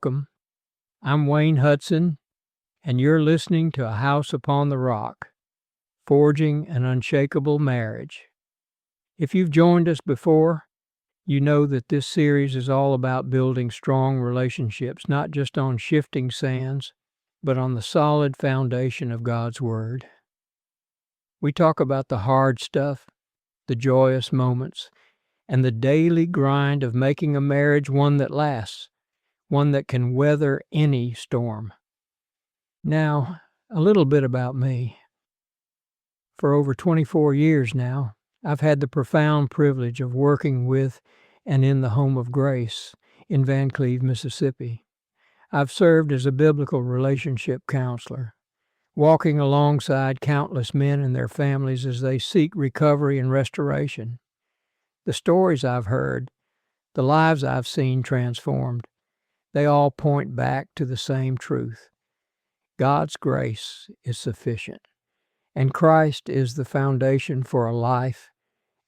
welcome. I'm Wayne Hudson, and you're listening to A House Upon the Rock, Forging an Unshakable Marriage. If you've joined us before, you know that this series is all about building strong relationships, not just on shifting sands, but on the solid foundation of God's Word. We talk about the hard stuff, the joyous moments, and the daily grind of making a marriage one that lasts, one that can weather any storm. Now, a little bit about me. For over 24 years now, I've had the profound privilege of working with and in the Home of Grace in Van Cleve, Mississippi. I've served as a biblical relationship counselor, walking alongside countless men and their families as they seek recovery and restoration. The stories I've heard, the lives I've seen transformed, they all point back to the same truth. God's grace is sufficient, and Christ is the foundation for a life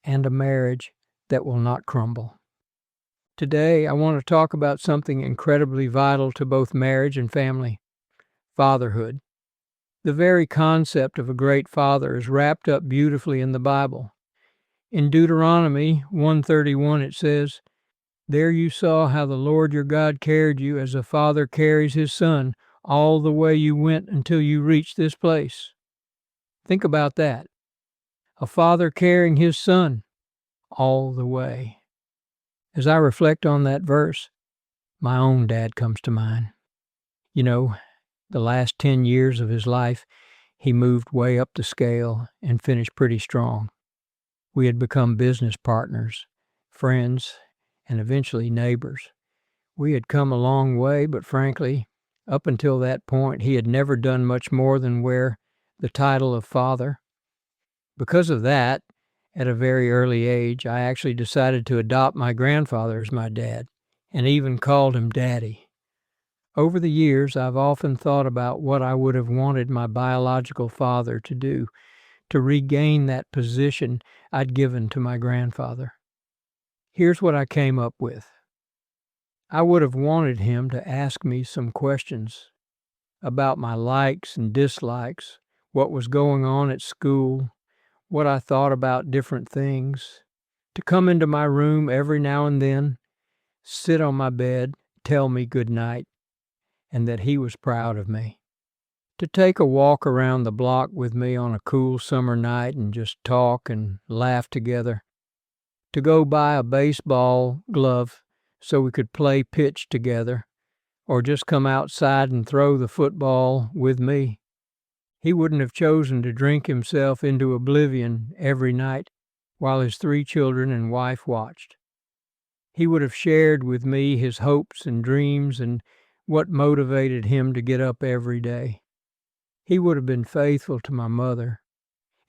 and a marriage that will not crumble. Today, I want to talk about something incredibly vital to both marriage and family: fatherhood. The very concept of a great father is wrapped up beautifully in the Bible. In Deuteronomy 1:31 it says, "There you saw how the Lord your God carried you as a father carries his son all the way you went until you reached this place." Think about that. A father carrying his son all the way. As I reflect on that verse, my own dad comes to mind. You know, the last 10 years of his life, he moved way up the scale and finished pretty strong. We had become business partners, friends, and eventually neighbors. We had come a long way, but frankly, up until that point, he had never done much more than wear the title of father. Because of that, at a very early age, I actually decided to adopt my grandfather as my dad, and even called him Daddy. Over the years, I've often thought about what I would have wanted my biological father to do to regain that position I'd given to my grandfather. Here's what I came up with. I would have wanted him to ask me some questions about my likes and dislikes, what was going on at school, what I thought about different things, to come into my room every now and then, sit on my bed, tell me good night, and that he was proud of me. To take a walk around the block with me on a cool summer night and just talk and laugh together. To go buy a baseball glove so we could play pitch together, or just come outside and throw the football with me. He wouldn't have chosen to drink himself into oblivion every night while his 3 children and wife watched. He would have shared with me his hopes and dreams and what motivated him to get up every day. He would have been faithful to my mother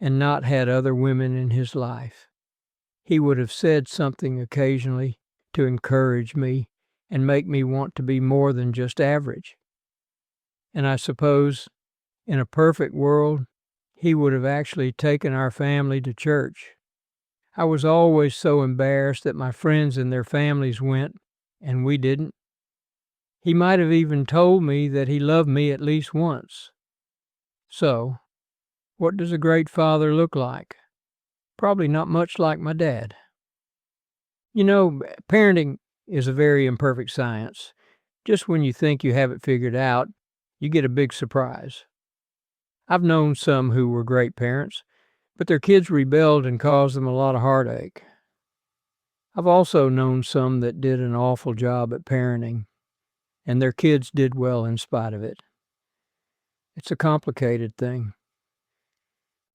and not had other women in his life. He would have said something occasionally to encourage me and make me want to be more than just average. And I suppose, in a perfect world, he would have actually taken our family to church. I was always so embarrassed that my friends and their families went, and we didn't. He might have even told me that he loved me at least once. So, what does a great father look like? Probably not much like my dad. You know, parenting is a very imperfect science. Just when you think you have it figured out, you get a big surprise. I've known some who were great parents, but their kids rebelled and caused them a lot of heartache. I've also known some that did an awful job at parenting, and their kids did well in spite of it. It's a complicated thing.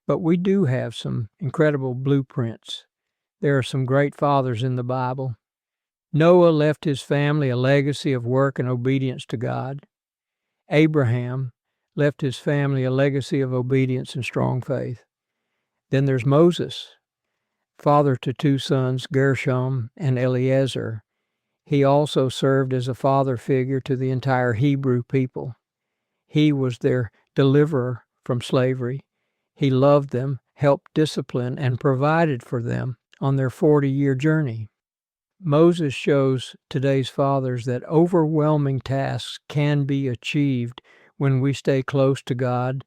But we do have some incredible blueprints. There are some great fathers in the Bible. Noah left his family a legacy of work and obedience to God. Abraham left his family a legacy of obedience and strong faith. Then there's Moses, father to 2 sons, Gershom and Eleazar. He also served as a father figure to the entire Hebrew people. He was their deliverer from slavery. He loved them, helped discipline, and provided for them on their 40-year journey. Moses shows today's fathers that overwhelming tasks can be achieved when we stay close to God,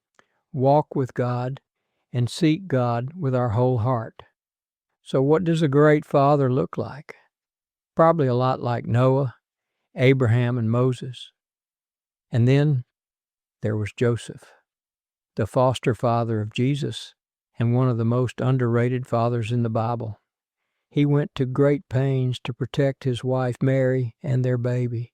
walk with God, and seek God with our whole heart. So what does a great father look like? Probably a lot like Noah, Abraham, and Moses. And then there was Joseph, the foster father of Jesus and one of the most underrated fathers in the Bible. He went to great pains to protect his wife Mary and their baby.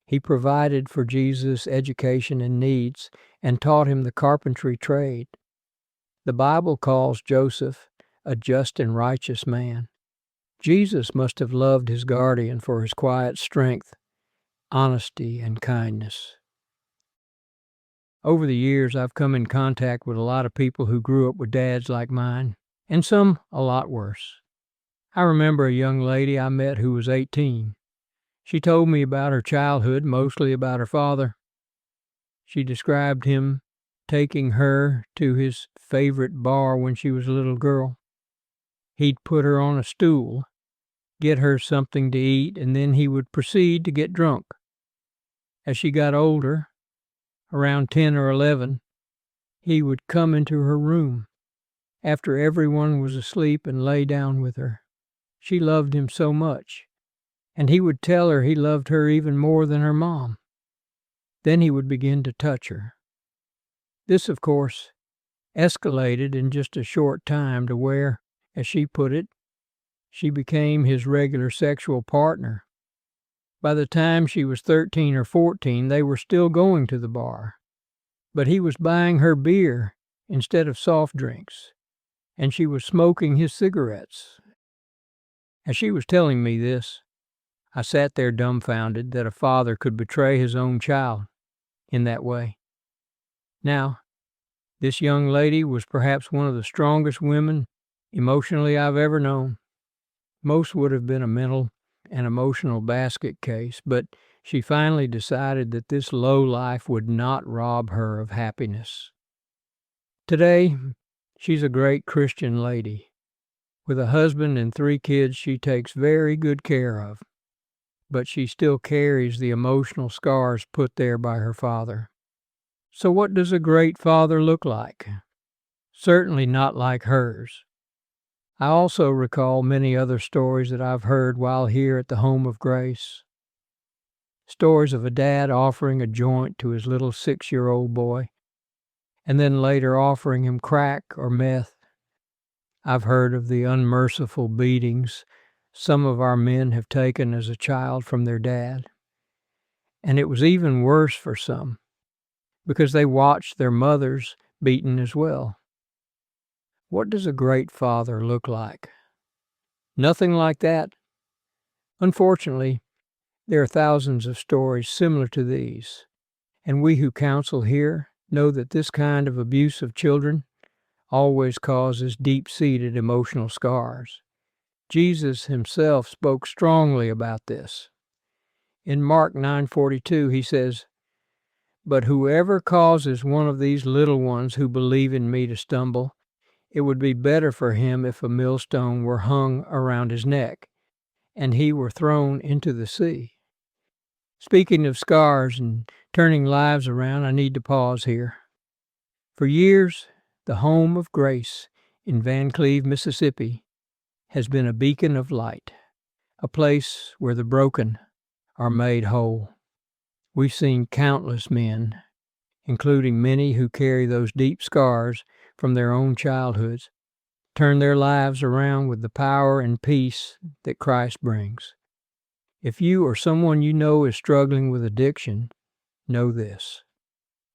He provided for Jesus' education and needs and taught him the carpentry trade. The Bible calls Joseph a just and righteous man. Jesus must have loved his guardian for his quiet strength, honesty, and kindness. Over the years, I've come in contact with a lot of people who grew up with dads like mine, and some a lot worse. I remember a young lady I met who was 18. She told me about her childhood, mostly about her father. She described him taking her to his favorite bar when she was a little girl. He'd put her on a stool, get her something to eat, and then he would proceed to get drunk. As she got older, around 10 or 11, he would come into her room after everyone was asleep and lay down with her. She loved him so much, and he would tell her he loved her even more than her mom. Then he would begin to touch her. This, of course, escalated in just a short time to where, as she put it, she became his regular sexual partner. By the time she was 13 or 14, they were still going to the bar. But he was buying her beer instead of soft drinks, and she was smoking his cigarettes. As she was telling me this, I sat there dumbfounded that a father could betray his own child in that way. Now, this young lady was perhaps one of the strongest women emotionally I've ever known. Most would have been a mental and emotional basket case, but she finally decided that this low life would not rob her of happiness. Today, she's a great Christian lady. With a husband and 3 kids she takes very good care of, but she still carries the emotional scars put there by her father. So what does a great father look like? Certainly not like hers. I also recall many other stories that I've heard while here at the Home of Grace. Stories of a dad offering a joint to his little 6-year-old boy, and then later offering him crack or meth. I've heard of the unmerciful beatings some of our men have taken as a child from their dad. And it was even worse for some, because they watched their mothers beaten as well. What does a great father look like? Nothing like that. Unfortunately, there are thousands of stories similar to these, and we who counsel here know that this kind of abuse of children always causes deep-seated emotional scars. Jesus himself spoke strongly about this. In Mark 9:42, he says, "But whoever causes one of these little ones who believe in me to stumble, it would be better for him if a millstone were hung around his neck, and he were thrown into the sea." Speaking of scars and turning lives around, I need to pause here. For years, the Home of Grace in Van Cleve, Mississippi, has been a beacon of light, a place where the broken are made whole. We've seen countless men, including many who carry those deep scars from their own childhoods, turn their lives around with the power and peace that Christ brings. If you or someone you know is struggling with addiction, know this: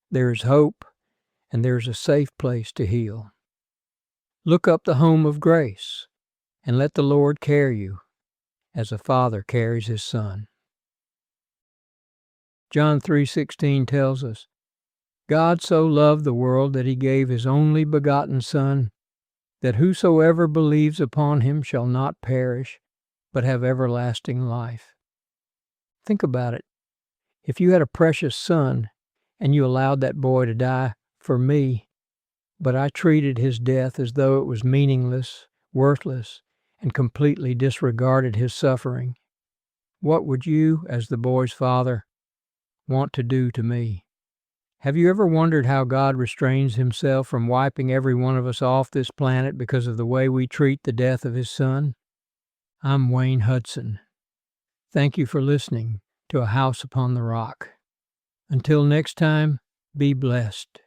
there is hope and there is a safe place to heal. Look up the Home of Grace and let the Lord carry you as a father carries his son. John 3:16 tells us, "God so loved the world that he gave his only begotten Son, that whosoever believes upon him shall not perish, but have everlasting life." Think about it. If you had a precious son and you allowed that boy to die for me, but I treated his death as though it was meaningless, worthless, and completely disregarded his suffering, what would you, as the boy's father, want to do to me? Have you ever wondered how God restrains himself from wiping every one of us off this planet because of the way we treat the death of his son? I'm Wayne Hudson. Thank you for listening to A House Upon the Rock. Until next time, be blessed.